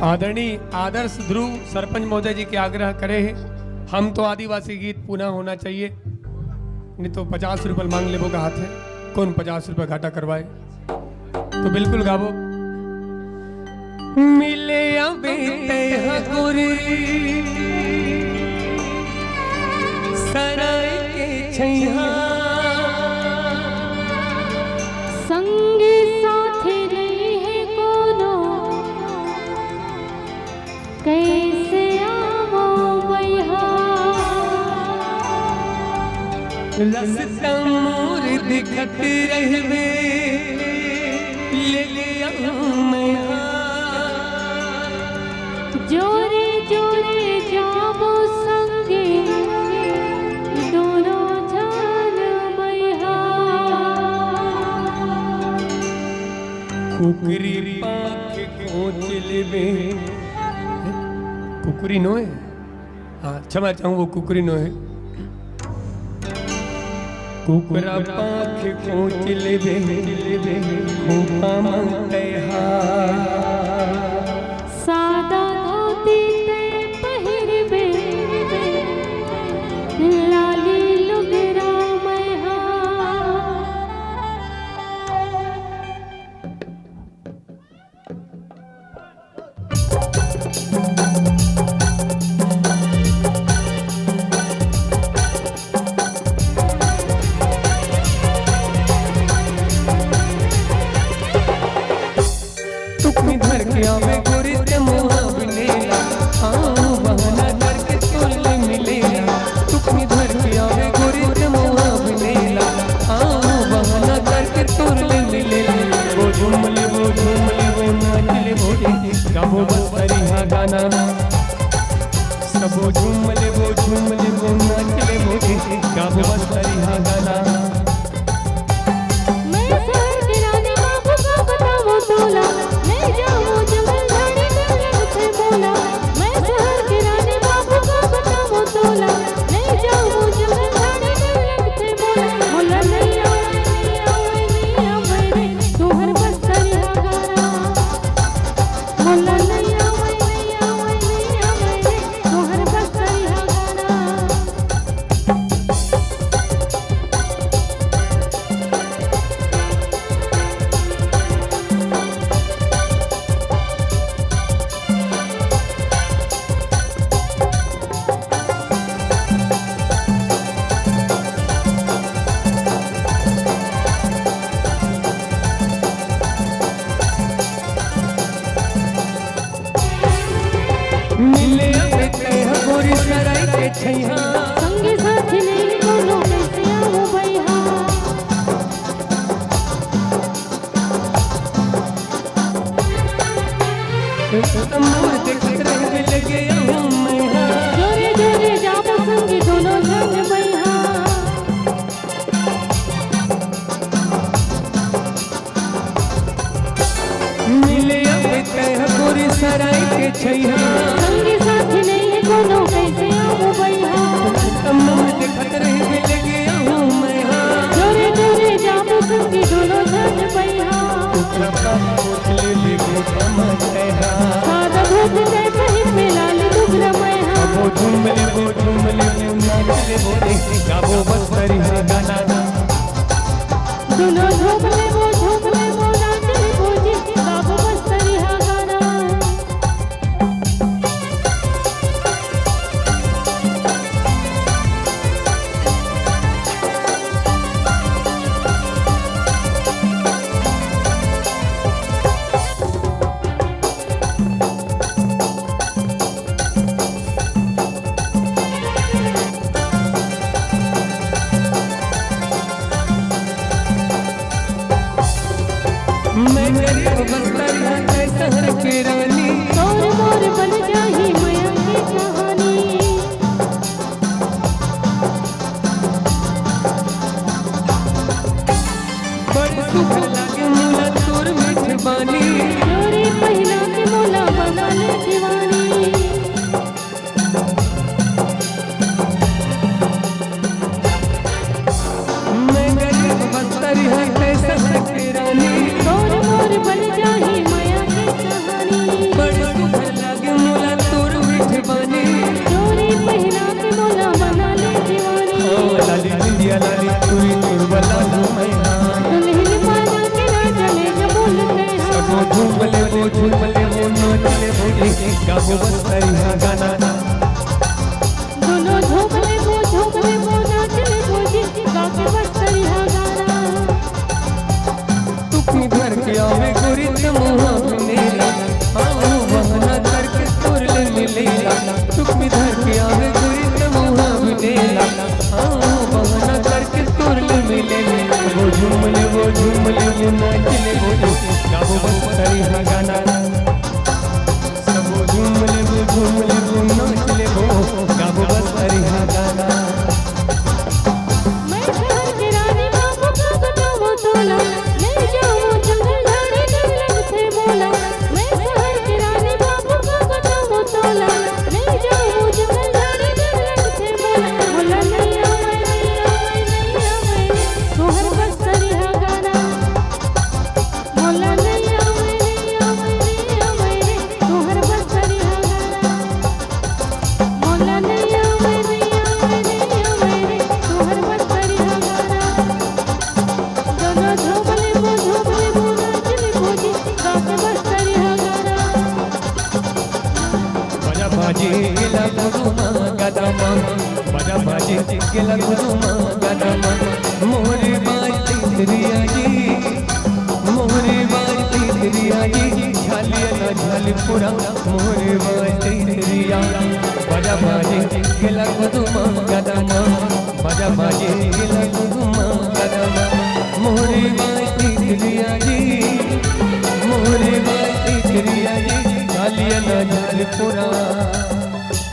आदरणीय आदर्श ध्रुव सरपंच महोदय जी के आग्रह करे हैं, हम तो आदिवासी गीत पुनः होना चाहिए, नहीं तो 50 रुपये मांग लेबो का हाथ है, कौन 50 रुपये घाटा करवाए। तो बिल्कुल गाबो। मिले अबे हगुरी सराय के छैहा संगे साथे नहीं है कोनो कैसे आवो बैहा रस्ता मोर दिखत रहबे ले लिया मैं जोरे जोरे जाबो संगे दोनों जान बैहा कुकरी पाख कोच लेबे कुकरी नो है, हाँ क्षमा चाहूँ वो कुकरी नो है। कुकरा पाख कोच लेबे खूबा मंगते सादा धोती ते पहिरबे लाली लुगरा मैहा तुकनी धर के आवे गोरी ते मुहा बिनेला आओ बहाना करके तोले मिलेला। तुकनी धर के आवे गोरी ते मुहा बिनेला आओ बहाना करके तोले मिलेला। वो झूम ले वो नाच ले वो गाबो बस हरिहा गाना सबो झूम ले वो नाच ले वो गाबो बस हरिहा गाना। मैं शहर के रानी बाबू का बताऊं तोला ले जाऊं जमलधारी गंगे से बोला। मैं शहर के रानी बाबू का बताऊं तोला ले जाऊं जमलधारी गंगे से बोला। बोला नहीं आवे रे तोहर बस्तर गाना बोला नहीं आवे रे तोहर बस्तर गाना मिले अबे गोरी सराय के छैहा संगे साथी नहीं कोनो कैसे आवो बैहा मोर देखत रहबे लगे आहूं मैं जोरे जोरे जाबो संगे दोनों जन बैहा मिले अबे गोरी सराय के छैहा संगे साथी नहीं कोनो कैसे आवो बैहा मोर देखत रहबे लगे आहूं मैं जोरे जोरे जाबो संगे दोनों जन बैहा कुकरा कोचले लेके समझते सादा धोती ते पहिरबे लाली लुगरा मैहा वो झूम ले नाच ले वो गाबो बस हरिहा गाना। दोनों झूम ले वो नाच ले वो जी गाबो बस्तर गाना भोजी गाबो बस तरिया गाना दोनों झूम ले वो नाच ले भोजी गा के बस तरिया गाना तुकनी घर के आवे गोरी तमुहा मिलेला आओ बहना करके तोरले मिलेला तुकनी घर के आवे गोरी तमुहा मिलेला आओ बहना करके तोरले मिलेला वो झूम ले वो नाच ले वो गाबो बस तरिया गाना सब झूम ले वो नाच ले वो गाबो बस तरिया गाना मैं शहर के रानी बाबू का बताऊं तोला ले जाऊं जंगल झाड़ी जंगल से बोला मैं शहर के रानी बाबू का बताऊं तोला ले जाऊं जंगल झाड़ी जंगल से बोला बोला नैया मैं तोहर बस तरिया गाना बोला नैया मैं तोहर बस तरिया गाना बोला नैया मैं तोहर बस तरिया गाना दोनों झूम ले वो नाच ले भोजी गा के बस तरिया गाना बजा भाजी गेला गुरुमा गदामा बजा भाजी गेला गुरुमा गदामा मोरे बाजी तेरिया जी मोरे बाजी तेरिया जी झालिया ना झालपुरा मोरे बाजी तेरिया बजा भाजी गेला गुरुमा गदामा बजा भाजी गेला गुरुमा गदामा मोरे बाजी तेरिया जी मोरे बाजी तेरिया जी झालिया ना झालपुरा